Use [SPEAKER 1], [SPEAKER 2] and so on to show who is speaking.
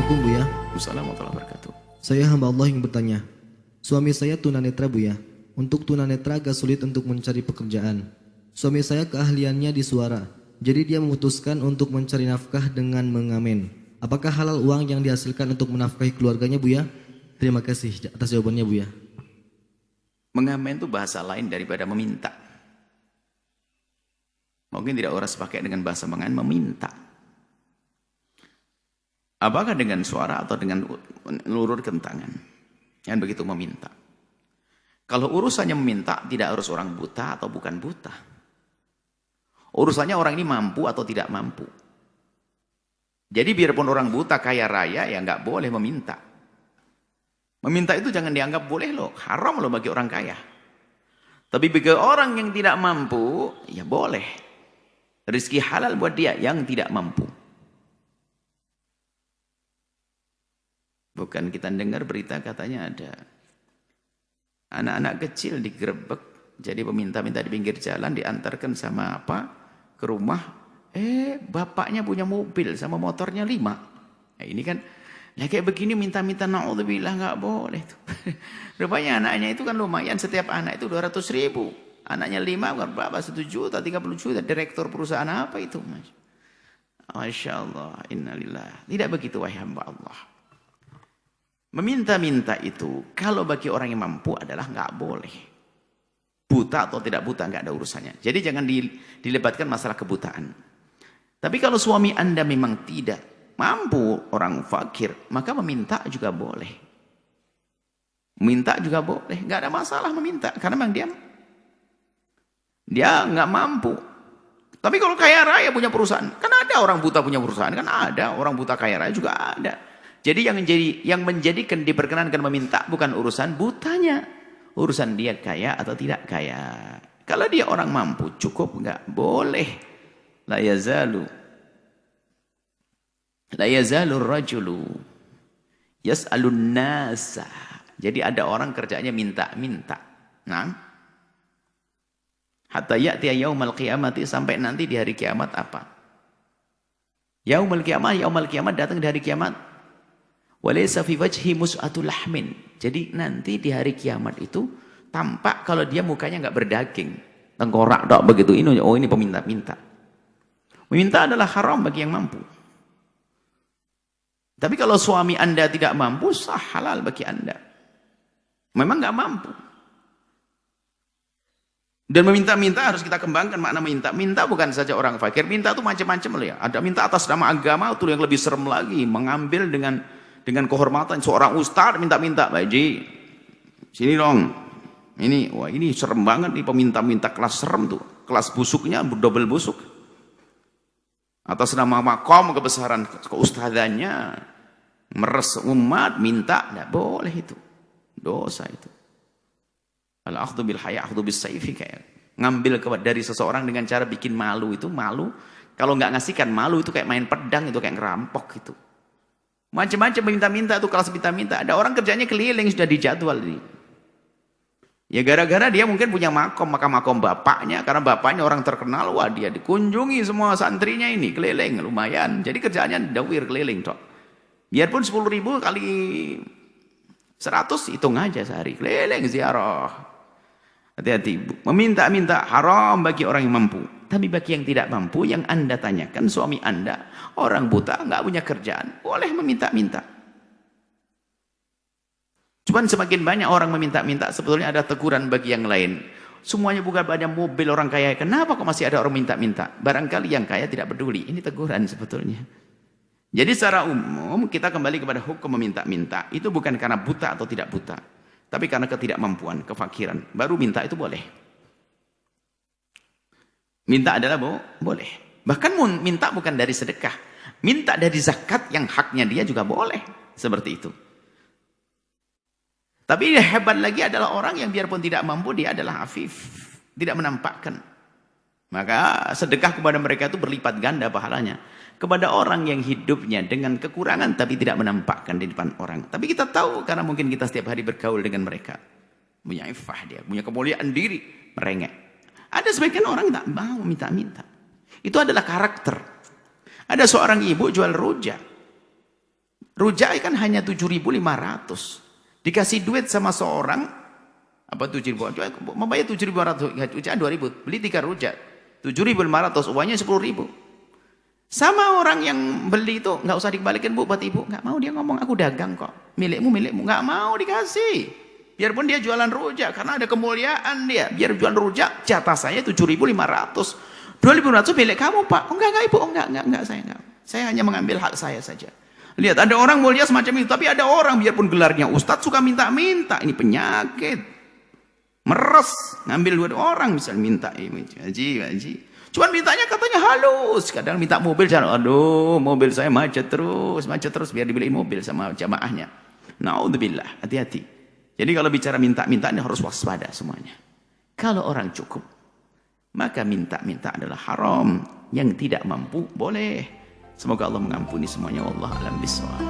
[SPEAKER 1] Assalamualaikum Buya.
[SPEAKER 2] Assalamualaikum warahmatullahi wabarakatuh.
[SPEAKER 1] Saya hamba Allah yang bertanya. Suami saya tunanetra Buya. Untuk tunanetra agak sulit untuk mencari pekerjaan. Suami saya keahliannya di suara. Jadi dia memutuskan untuk mencari nafkah dengan mengamen. Apakah halal uang yang dihasilkan untuk menafkahi keluarganya Buya? Terima kasih atas jawabannya Buya.
[SPEAKER 2] Mengamen itu bahasa lain daripada meminta. Mungkin tidak orang sepakai dengan bahasa mengamen, meminta. Apakah dengan suara atau dengan meluruskan tangan? Yang begitu meminta. Kalau urusannya meminta, tidak harus orang buta atau bukan buta. Urusannya orang ini mampu atau tidak mampu. Jadi biarpun orang buta kaya raya, ya nggak boleh meminta. Meminta itu jangan dianggap boleh loh, haram loh bagi orang kaya. Tapi bagi orang yang tidak mampu, ya boleh. Rizki halal buat dia yang tidak mampu. Bukan kita dengar berita katanya ada anak-anak kecil digerebek, jadi peminta-minta di pinggir jalan diantarkan sama apa ke rumah, bapaknya punya mobil sama motornya 5. Nah, ini kan ya kayak begini minta-minta, naudzubillah, nggak boleh tuh. Rupanya anaknya itu kan lumayan, setiap anak itu 200.000, anaknya 5 kan berapa, 1 juta, 30 juta, direktur perusahaan apa itu, Masya Allah, innalillah. Tidak begitu wahai hamba Allah. Meminta-minta itu kalau bagi orang yang mampu adalah nggak boleh. Buta atau tidak buta nggak ada urusannya. Jadi jangan dilebatkan masalah kebutaan. Tapi kalau suami Anda memang tidak mampu, orang fakir, maka meminta juga boleh. Meminta juga boleh, nggak ada masalah meminta karena memang dia nggak mampu. Tapi kalau kaya raya punya perusahaan, kan ada orang buta punya perusahaan, kan ada orang buta kaya raya juga ada. Jadi yang menjadikan diperkenankan meminta bukan urusan butanya, urusan dia kaya atau tidak kaya. Kalau dia orang mampu cukup, nggak boleh. La yazalu rajulu yas'alun nasa. Jadi ada orang kerjanya minta-minta. Nah, hatta ya'tiya yaumal qiyamati, sampai nanti di hari kiamat apa? Yaumul kiamat datang di hari kiamat. Walaysa fi wajhi mus'atul lahmin. Jadi nanti di hari kiamat itu tampak kalau dia mukanya nggak berdaging, tengkorak dok begitu. Ini peminta-minta. Meminta adalah haram bagi yang mampu. Tapi kalau suami Anda tidak mampu, sah, halal bagi Anda. Memang nggak mampu. Dan meminta-minta harus kita kembangkan makna minta. Minta bukan saja orang fakir, minta itu macam-macam loh ya. Ada minta atas nama agama, itu yang lebih serem lagi, mengambil dengan kehormatan. Seorang ustadz minta-minta, Pak Haji, sini dong. Wah ini serem banget nih, peminta-minta kelas serem tuh. Kelas busuknya double busuk. Atas nama makom kebesaran keustadannya, meres umat, minta, tidak boleh itu. Dosa itu. Al-akhdhu bil haya, akhdhu bis sayfi, kayak ngambil dari seseorang dengan cara bikin malu, itu malu. Kalau nggak ngasihkan malu itu kayak main pedang, itu kayak ngerampok itu. Macam-macam minta-minta tuh, kelas minta-minta. Ada orang kerjanya keliling, sudah dijadwal ini. Ya gara-gara dia mungkin punya makom bapaknya, karena bapaknya orang terkenal, wah dia dikunjungi semua santrinya ini, keliling, lumayan. Jadi kerjanya dawir keliling, tok. Biarpun 10.000 kali 100, hitung aja sehari, keliling ziarah. Hati-hati, meminta-minta haram bagi orang yang mampu. Tapi bagi yang tidak mampu, yang Anda tanyakan, suami Anda orang buta, nggak punya kerjaan, boleh meminta-minta. Cuman semakin banyak orang meminta-minta, sebetulnya ada teguran bagi yang lain. Semuanya bukan pada mobil orang kaya, kenapa kok masih ada orang minta-minta? Barangkali yang kaya tidak peduli, ini teguran sebetulnya. Jadi secara umum kita kembali kepada hukum meminta-minta. Itu bukan karena buta atau tidak buta, tapi karena ketidakmampuan, kefakiran. Baru minta itu boleh. Minta adalah boleh. Bahkan minta bukan dari sedekah. Minta dari zakat yang haknya dia juga boleh. Seperti itu. Tapi hebat lagi adalah orang yang biarpun tidak mampu, dia adalah afif. Tidak menampakkan. Maka sedekah kepada mereka itu berlipat ganda pahalanya. Kepada orang yang hidupnya dengan kekurangan tapi tidak menampakkan di depan orang. Tapi kita tahu karena mungkin kita setiap hari bergaul dengan mereka. Punya ifah dia, punya kemuliaan diri. Merengek. Ada sebagian orang tak mau minta-minta. Itu adalah karakter. Ada seorang ibu jual rujak. Rujak kan hanya 7.500. Dikasih duit sama seorang, apa 7.000, membayar 7.500, rujak 2.000, beli 3 rujak, 7.500, uangnya 10.000. Sama orang yang beli itu, nggak usah dikembalikan bu buat ibu, nggak mau, dia ngomong aku dagang kok, milikmu, nggak mau dikasih. Biarpun dia jualan rujak, karena ada kemuliaan dia, biar jualan rujak, jatah saya 7.500, 2.500 milik kamu pak. Oh enggak ibu, oh enggak, saya hanya mengambil hak saya saja. Lihat, ada orang mulia semacam itu, tapi ada orang biarpun gelarnya ustadz suka minta-minta. Ini penyakit. Meres, ngambil duit orang misalnya minta, haji. Cuman mintanya katanya halus. Kadang minta mobil, aduh mobil saya macet terus biar dibeliin mobil sama jamaahnya. Naudzubillah, hati-hati. Jadi kalau bicara minta-minta ini harus waspada semuanya. Kalau orang cukup, maka minta-minta adalah haram. Yang tidak mampu boleh. Semoga Allah mengampuni semuanya. Wallahu a'lam bishawab.